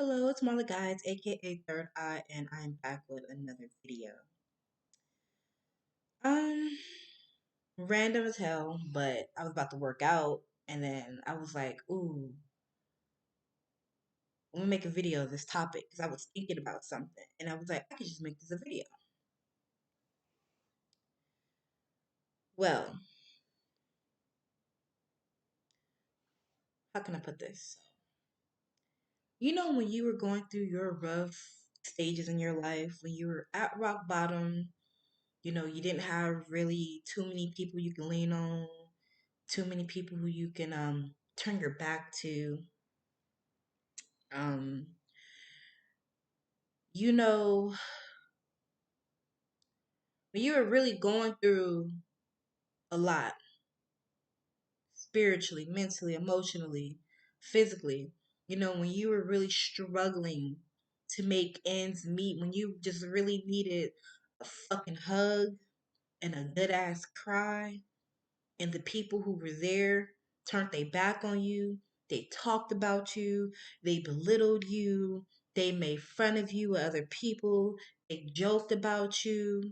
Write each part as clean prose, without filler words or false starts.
Hello, it's Marla Guides, aka Third Eye, and I'm back with another video. Um, Random as hell, but I was about to work out, and then I was like, "Ooh, let me make a video of this topic," because I was thinking about something, and I was like, "I could just make this a video." Well, how can I put this? You know, when you were going through your rough stages in your life, when you were at rock bottom, you didn't have really too many people you can lean on, too many people who you can turn your back to. Um, you know, when you were really going through a lot spiritually, mentally, emotionally, physically, when you were really struggling to make ends meet, when you just really needed a fucking hug and a good ass cry, and the people who were there turned their back on you. They talked about you. They belittled you. They made fun of you with other people. They joked about you.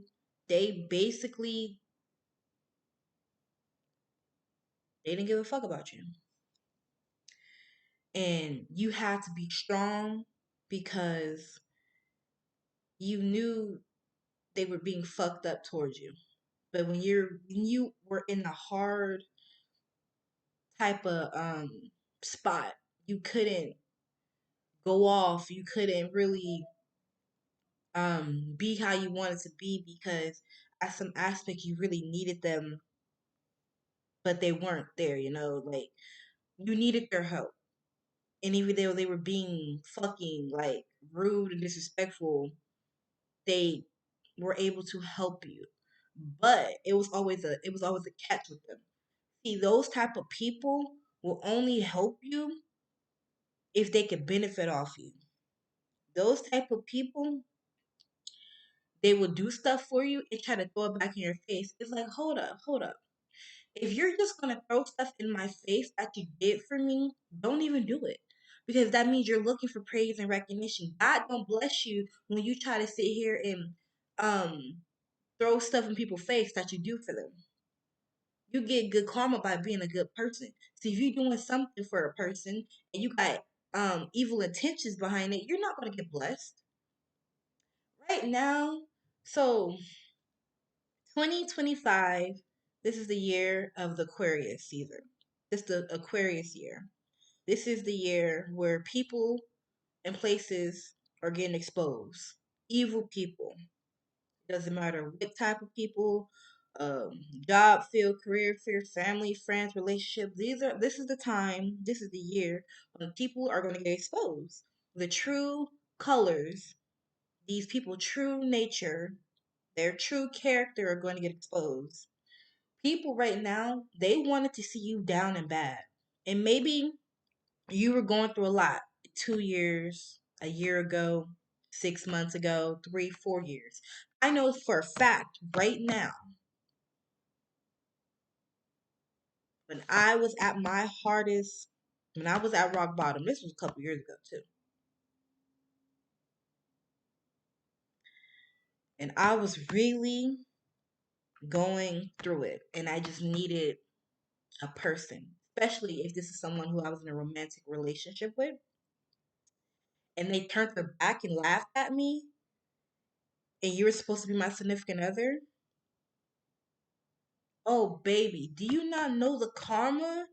They basically they didn't give a fuck about you. And you had to be strong because you knew they were being fucked up towards you. But when you were in a hard type of spot, you couldn't go off. You couldn't really be how you wanted to be because at some aspect you really needed them, but they weren't there, like you needed their help. And even though they were being fucking like rude and disrespectful, they were able to help you. But it was always a catch with them. See, those type of people will only help you if they could benefit off you. Those type of people, they will do stuff for you and try to throw it back in your face. It's like, hold up. If you're just gonna throw stuff in my face that you did for me, don't even do it. Because that means you're looking for praise and recognition. God don't bless you when you try to sit here and um throw stuff in people's face that you do for them. You get good karma by being a good person. See, if you're doing something for a person and you got evil intentions behind it, you're not gonna get blessed. Right now, so 2025, this is the year of the Aquarius season. This is the Aquarius year. This is the year where people and places are getting exposed. Evil people. Doesn't matter what type of people, job field, career field, family, friends, relationship. This is the time, this is the year when people are going to get exposed. The true colors, these people true nature, their true character are going to get exposed. People right now, they wanted to see you down and bad. And maybe you were going through a lot 2 years, a year ago, 6 months ago, 3, 4 years. I know for a fact right now, when I was at my hardest, when I was at rock bottom, this was a couple years ago too. And I was really going through it. And I just needed a person, especially if this is someone who I was in a romantic relationship with. And they turned their back and laughed at me, and you were supposed to be my significant other. Oh, baby, do you not know the karma?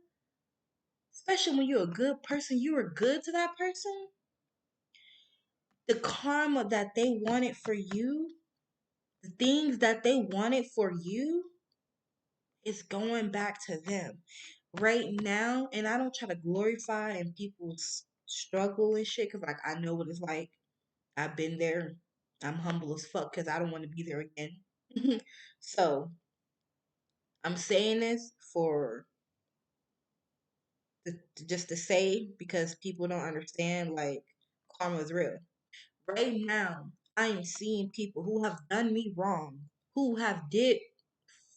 Especially when you're a good person, you were good to that person. The karma that they wanted for you, the things that they wanted for you, is going back to them right now. And I don't try to glorify and people's struggle and shit because, like, I know what it's like. I've been there. I'm humble as fuck because I don't want to be there again. So I'm saying this for just to say because people don't understand like karma is real. Right now, I am seeing people who have done me wrong, who have did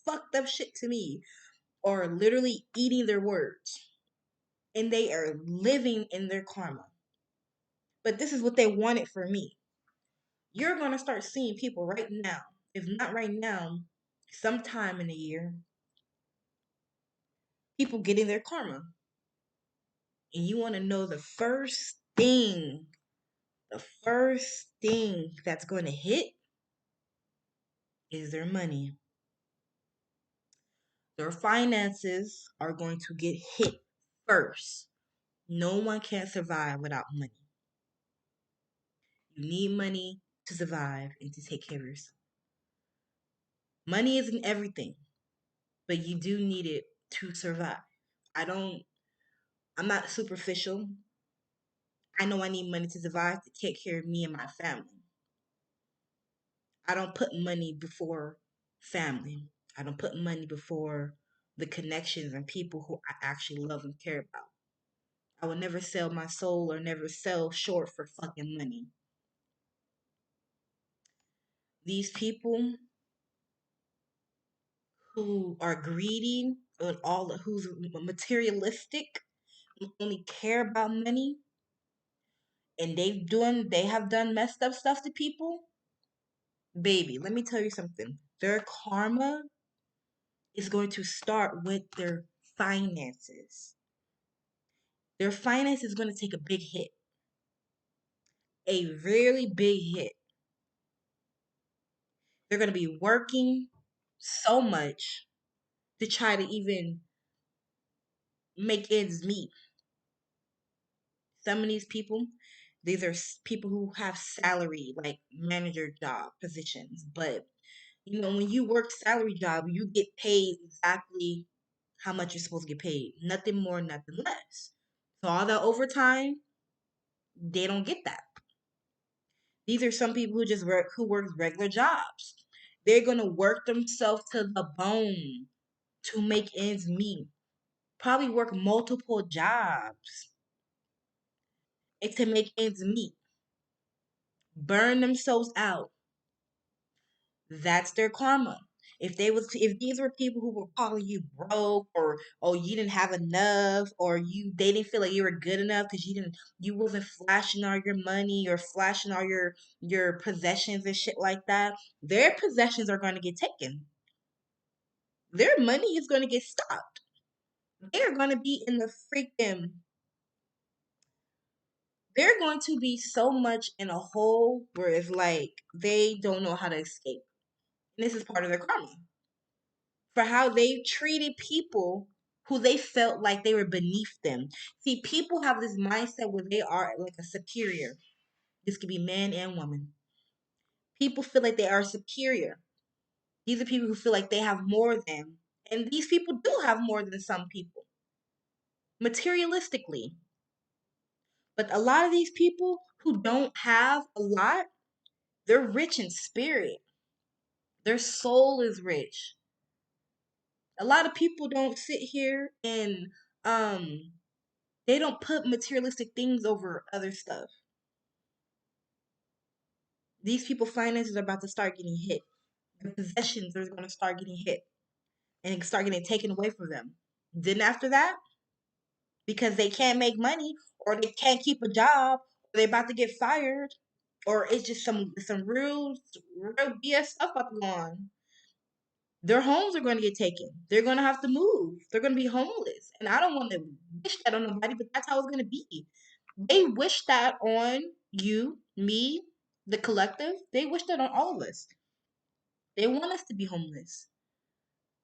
fucked up shit to me, are literally eating their words, and they are living in their karma. but this is what they wanted for me. You're going to start seeing people right now, if not right now, sometime in the year, people getting their karma. And you want to know the first thing that's going to hit is their money. Their finances are going to get hit first. No one can survive without money. You need money to survive and to take care of yourself. Money isn't everything, but you do need it to survive. I don't, I'm not superficial. I know I need money to survive to take care of me and my family. I don't put money before family. I don't put money before the connections and people who I actually love and care about. I will never sell my soul or never sell short for fucking money. These people who are greedy and all who's materialistic, who only care about money, and they have done messed up stuff to people, baby, let me tell you something. Their karma is going to start with their finances. Their finance is going to take a big hit, a really big hit. They're going to be working so much to try to even make ends meet. Some of these people, these are people who have salary, like manager job positions. But, when you work salary job, you get paid exactly how much you're supposed to get paid. Nothing more, nothing less. So all that overtime, they don't get that. These are some people who work regular jobs. They're gonna work themselves to the bone to make ends meet. Probably work multiple jobs and to make ends meet. Burn themselves out. That's their karma. If these were people who were calling you broke, or oh, you didn't have enough, or they didn't feel like you were good enough because you wasn't flashing all your money or flashing all your possessions and shit like that, their possessions are going to get taken. Their money is going to get stopped. They're going to be in the freaking they're going to be so much in a hole where it's like they don't know how to escape. And this is part of their karma for how they treated people who they felt like they were beneath them. See, people have this mindset where they are like a superior. This could be man and woman. People feel like they are superior. These are people who feel like they have more than. And these people do have more than some people, materialistically. But a lot of these people who don't have a lot, they're rich in spirit. Their soul is rich. A lot of people don't sit here and um they don't put materialistic things over other stuff. These people finances are about to start getting hit. Their possessions are going to start getting hit and start getting taken away from them. Then after that, because they can't make money or they can't keep a job or they're about to get fired or it's just some real BS stuff about to go on. Their homes are going to get taken. They're going to have to move. They're going to be homeless. And I don't want to wish that on nobody, but that's how it's going to be. They wish that on you, me, the collective. They wish that on all of us. They want us to be homeless.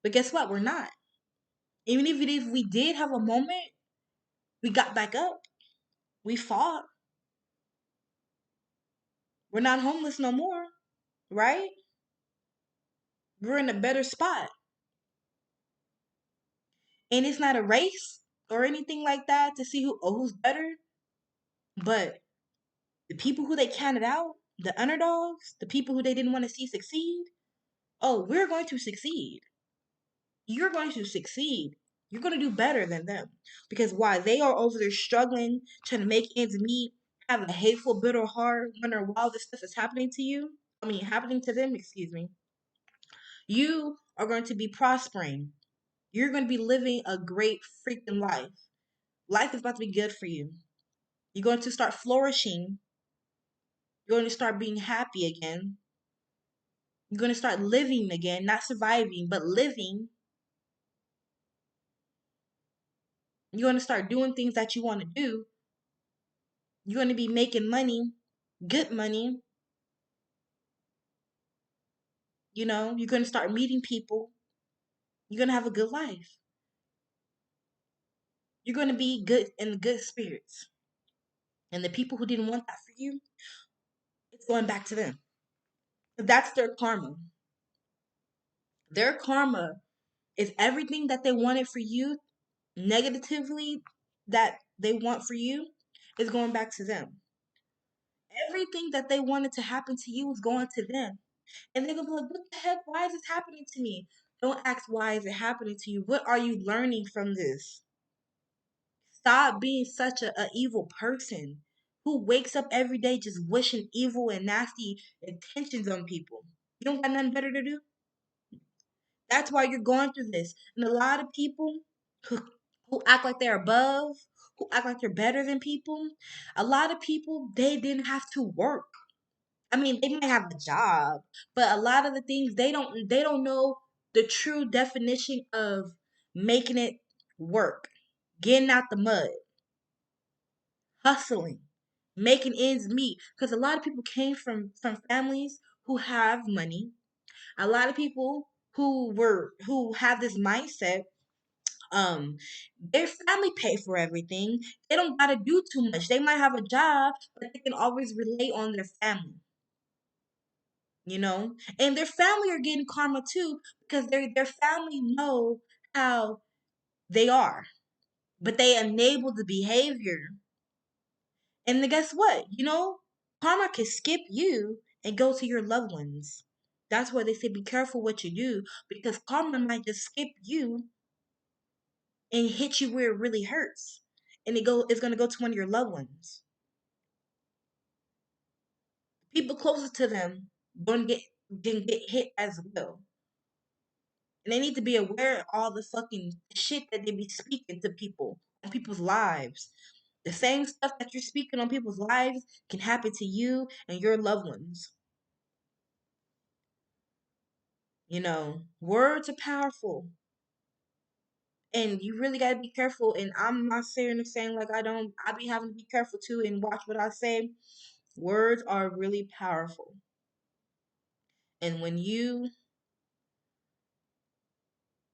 But guess what? We're not. Even if we did have a moment, we got back up. We fought. We're not homeless no more, right? We're in a better spot. And it's not a race or anything like that to see who's better. But the people who they counted out, the underdogs, the people who they didn't want to see succeed, oh, we're going to succeed. You're going to succeed. You're going to do better than them. Because why? They are over there struggling, trying to make ends meet, have a hateful, bitter heart, wonder why all this stuff is happening to you. Happening to them, excuse me. You are going to be prospering. You're going to be living a great freaking life. Life is about to be good for you. You're going to start flourishing You're going to start being happy again. You're going to start living again, not surviving, but living. You're going to start doing things that you want to do. You're going to be making money, good money. You're going to start meeting people. You're going to have a good life. You're going to be good in good spirits. And the people who didn't want that for you, it's going back to them. That's their karma. Their karma is everything that they wanted for you negatively that they want for you is going back to them. Everything that they wanted to happen to you is going to them. And they're gonna be like, what the heck? Why is this happening to me? Don't ask why is it happening to you. What are you learning from this? Stop being such a evil person who wakes up every day just wishing evil and nasty intentions on people. You don't got nothing better to do? That's why you're going through this. And a lot of people who, who act like they're above, who act like they're better than people, a lot of people, they didn't have to work. I mean, they might have a job, but a lot of the things they don't know the true definition of making it work, getting out the mud, hustling, making ends meet. Because a lot of people came from families who have money. A lot of people who have this mindset. Their family pay for everything. They don't gotta do too much. They might have a job, but they can always rely on their family. And their family are getting karma too because their family know how they are, but they enable the behavior. And then guess what? Karma can skip you and go to your loved ones. That's why they say be careful what you do because karma might just skip you and hit you where it really hurts, and it's gonna go to one of your loved ones. People closest to them gonna get hit as well. And they need to be aware of all the fucking shit that they be speaking to people on people's lives. The same stuff that you're speaking on people's lives can happen to you and your loved ones. Words are powerful. And you really gotta be careful. And I'm not saying like I don't. I be having to be careful too and watch what I say. Words are really powerful. And when you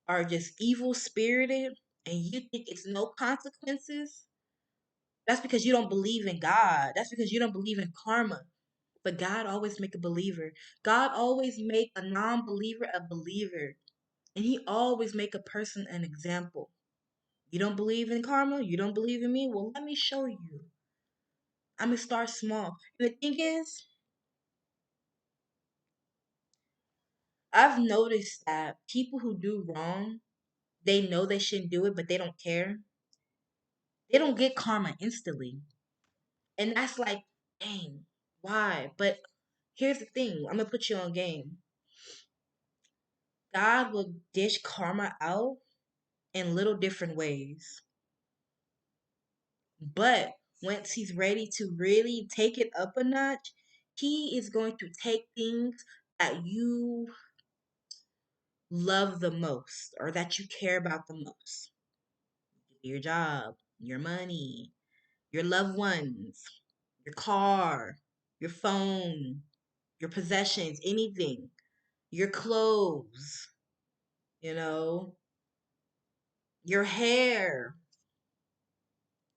are just evil spirited and you think it's no consequences, that's because you don't believe in God. That's because you don't believe in karma. But God always make a believer. God always make a non-believer a believer. And he always make a person an example. You don't believe in karma? You don't believe in me? Well, let me show you. I'm going to start small. And the thing is, I've noticed that people who do wrong, they know they shouldn't do it, but they don't care. They don't get karma instantly. And that's like, dang, why? But here's the thing. I'm going to put you on game. God will dish karma out in little different ways. But once he's ready to really take it up a notch, he is going to take things that you love the most or that you care about the most. Your job, your money, your loved ones, your car, your phone, your possessions, anything, your clothes, you know, your hair.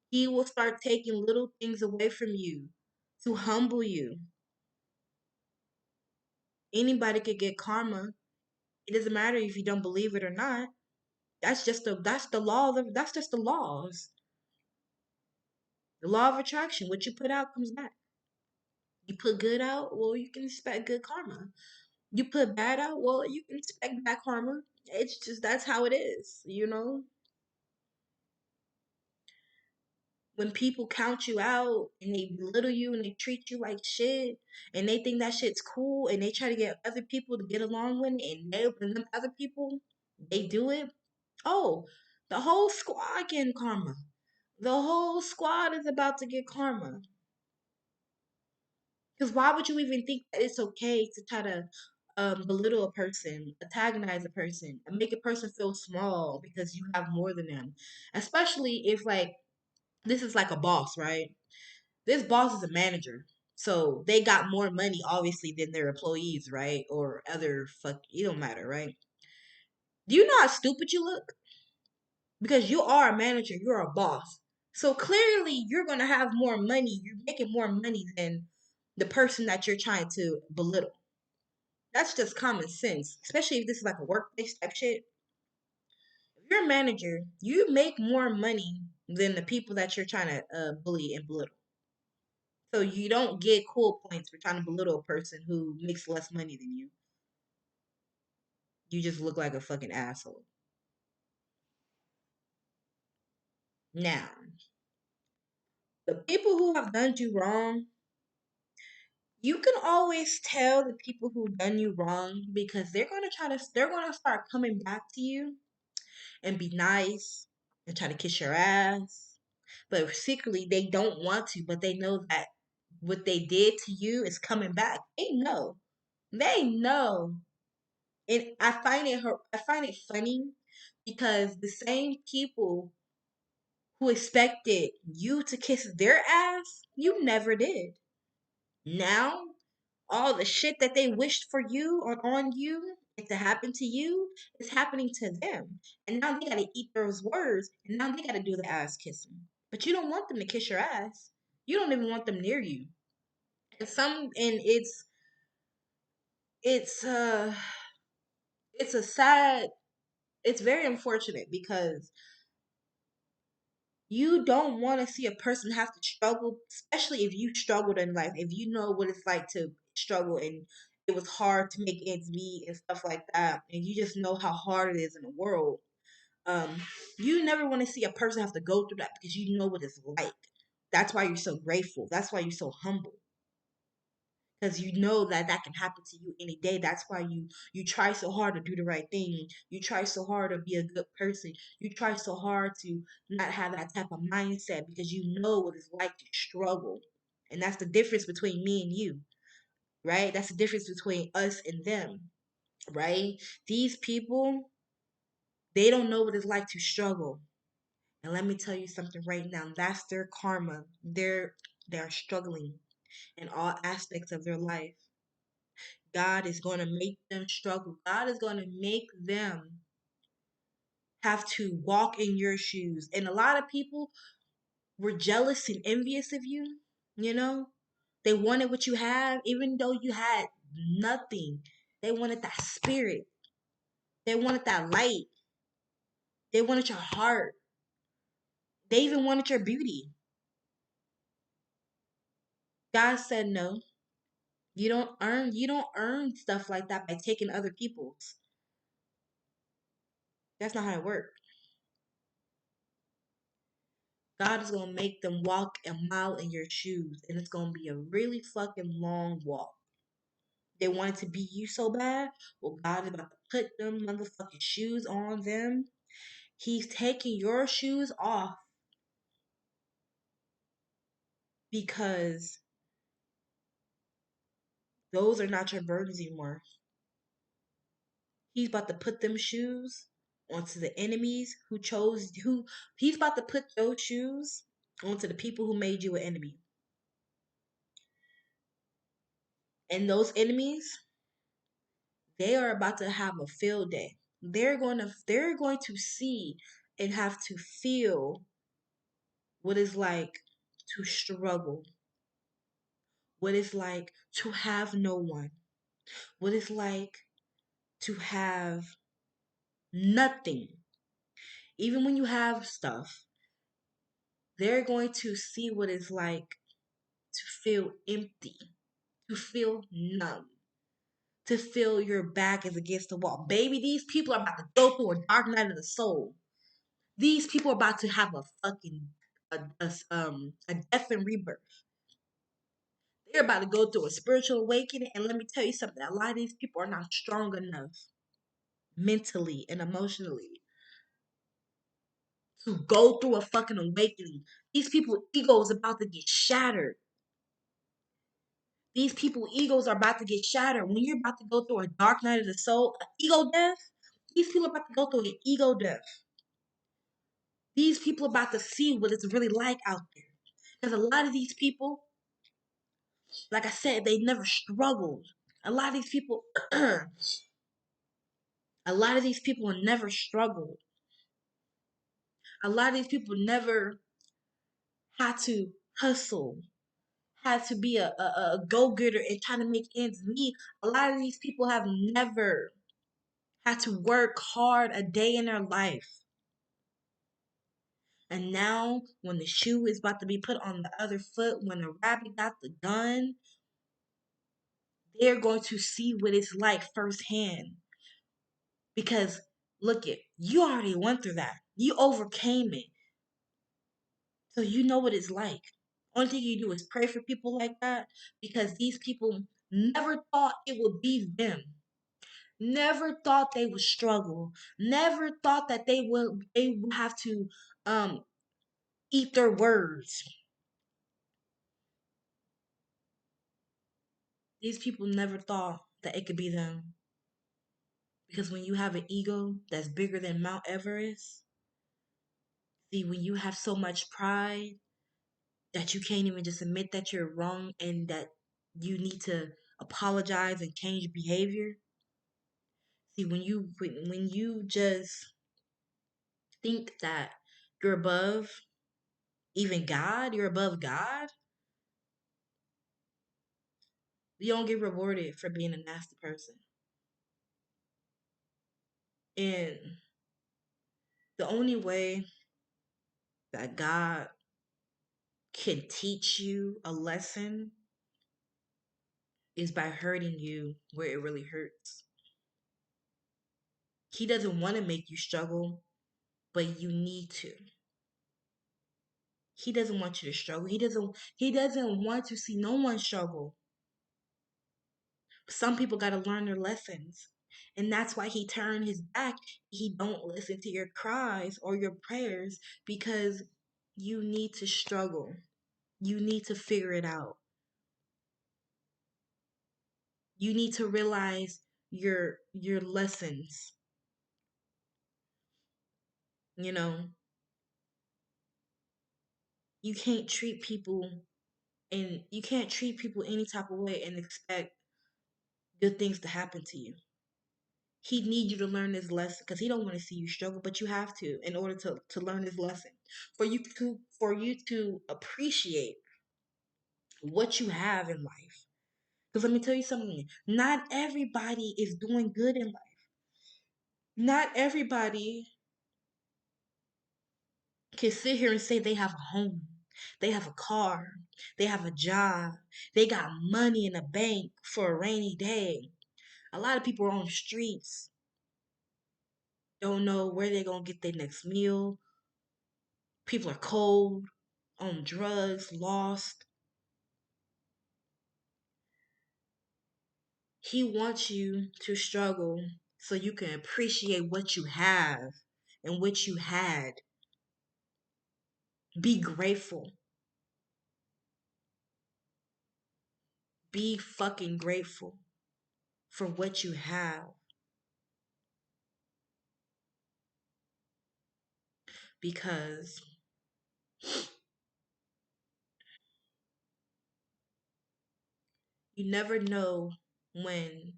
He will start taking little things away from you to humble you. Anybody could get karma. It doesn't matter if you don't believe it or not. That's the law that's just the laws. The law of attraction. What you put out comes back. You put good out, well, you can expect good karma. You put bad out, well, you can expect bad karma. It's just that's how it is. When people count you out and they belittle you and they treat you like shit and they think that shit's cool and they try to get other people to get along with it and them other people, they do it. Oh, the whole squad getting karma. The whole squad is about to get karma. Because why would you even think that it's okay to try to belittle a person, antagonize a person, and make a person feel small because you have more than them? Especially if, like, this is like a boss, right? This boss is a manager. So they got more money, obviously, than their employees, right? Or other fuck, it don't matter, right? Do you know how stupid you look? Because you are a manager, you're a boss. So clearly, you're gonna have more money. You're making more money than the person that you're trying to belittle. That's just common sense, especially if this is like a workplace type shit. If you're a manager, you make more money than the people that you're trying to bully and belittle. So you don't get cool points for trying to belittle a person who makes less money than you. You just look like a fucking asshole. Now, the people who have done you wrong, you can always tell the people who done you wrong because they're gonna start coming back to you and be nice and try to kiss your ass. But secretly they don't want to, but they know that what they did to you is coming back. They know. They know. And I find it funny because the same people who expected you to kiss their ass, you never did. Now, all the shit that they wished for you or on you and to happen to you is happening to them. And now they gotta eat those words and now they gotta do the ass kissing. But you don't want them to kiss your ass. You don't even want them near you. And it's uh it's a sad it's very unfortunate because you don't want to see a person have to struggle, especially if you struggled in life, if you know what it's like to struggle and it was hard to make ends meet and stuff like that, and you just know how hard it is in the world. Um, you never want to see a person have to go through that because you know what it's like. That's why you're so grateful. That's why you're so humble because you know that that can happen to you any day. That's why you try so hard to do the right thing. You try so hard to be a good person. You try so hard to not have that type of mindset because you know what it's like to struggle. And that's the difference between me and you, right? That's the difference between us and them, right? These people, they don't know what it's like to struggle. And let me tell you something right now. That's their karma. They're struggling in all aspects of their life. God is going to make them struggle. God is going to make them have to walk in your shoes. And a lot of people were jealous and envious of you, you know? They wanted what you have, even though you had nothing. They wanted that spirit. They wanted that light. They wanted your heart. They even wanted your beauty. God said no. You don't earn stuff like that by taking other people's. That's not how it works. God is gonna make them walk a mile in your shoes, and it's gonna be a really fucking long walk. They wanted to be you so bad. Well, God is about to put them motherfucking shoes on them. He's taking your shoes off because those are not your burdens anymore. He's about to put them shoes onto the enemies who he's about to put those shoes onto the people who made you an enemy. And those enemies, they are about to have a field day. They're going to see and have to feel what it's like to struggle, what it's like to have no one, what it's like to have nothing. Even when you have stuff, they're going to see what it's like to feel empty, to feel numb, to feel your back is against the wall. Baby, these people are about to go through a dark night of the soul. These people are about to have a fucking a death and rebirth. They're about to go through a spiritual awakening, and let me tell you something. A lot of these people are not strong enough mentally and emotionally to go through a fucking awakening. These people ego is about to get shattered. These people egos are about to get shattered. When you're about to go through a dark night of the soul, an ego death, these people are about to go through an ego death. These people are about to see what it's really like out there. Because a lot of these people, like I said, they never struggled. A lot of these people, a lot of these people never struggled. A lot of these people never had to hustle, had to be a go getter and trying to make ends meet. A lot of these people have never had to work hard a day in their life. And now, when the shoe is about to be put on the other foot, when the rabbit got the gun, they're going to see what it's like firsthand. Because look it, you already went through that. You overcame it. So you know what it's like. Only thing you do is pray for people like that because these people never thought it would be them. Never thought they would struggle. Never thought that they would have to um eat their words. These people never thought that it could be them. Because when you have an ego that's bigger than Mount Everest, see, when you have so much pride that you can't even just admit that you're wrong and that you need to apologize and change behavior. See, when you just think that you're above even God, you're above God, you don't get rewarded for being a nasty person. And the only way that God can teach you a lesson is by hurting you where it really hurts. He doesn't want to make you struggle, but you need to. He doesn't want you to struggle. He doesn't want to see no one struggle. Some people got to learn their lessons. And that's why he turned his back. He don't listen to your cries or your prayers because you need to struggle. You need to figure it out. You need to realize your lessons. You know, you can't treat people and you can't treat people any type of way and expect good things to happen to you. He needs you to learn this lesson because he don't want to see you struggle, but you have to in order to learn this lesson. For you to appreciate what you have in life. Because let me tell you something. Not everybody is doing good in life. Not everybody can sit here and say they have a home. They have a car. They have a job. They got money in the bank for a rainy day. A lot of people are on the streets, don't know where they're going to get their next meal. People are cold, on drugs, lost. He wants you to struggle so you can appreciate what you have and what you had. Be grateful. Be fucking grateful for what you have because you never know when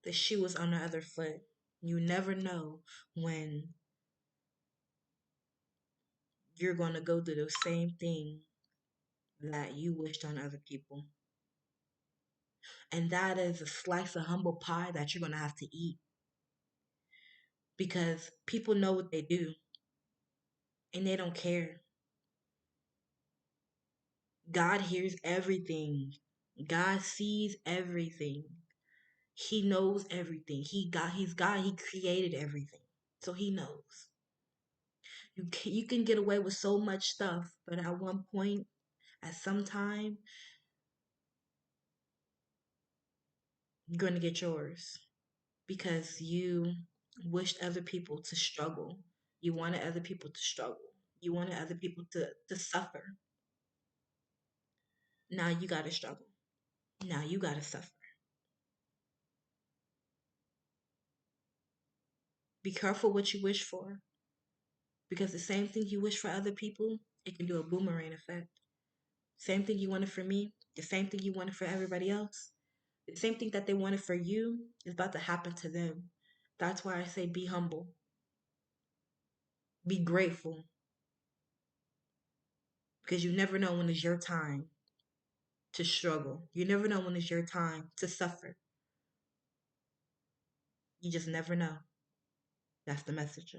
the shoe is on the other foot. You never know when you're going to go through the same thing that you wished on other people. And that is a slice of humble pie that you're going to have to eat because people know what they do and they don't care. God hears everything. God sees everything. He knows everything. He's God. He created everything. So he knows. You can get away with so much stuff, but at one point, at some time, you're going to get yours because you wished other people to struggle. You wanted other people to struggle. You wanted other people to suffer. Now you got to struggle. Now you gotta suffer. Be careful what you wish for, because the same thing you wish for other people, it can do a boomerang effect. Same thing you wanted for me, the same thing you wanted for everybody else, the same thing that they wanted for you is about to happen to them. That's why I say be humble, be grateful, because you never know when it's your time to struggle. You never know when it's your time to suffer. You just never know. That's the message.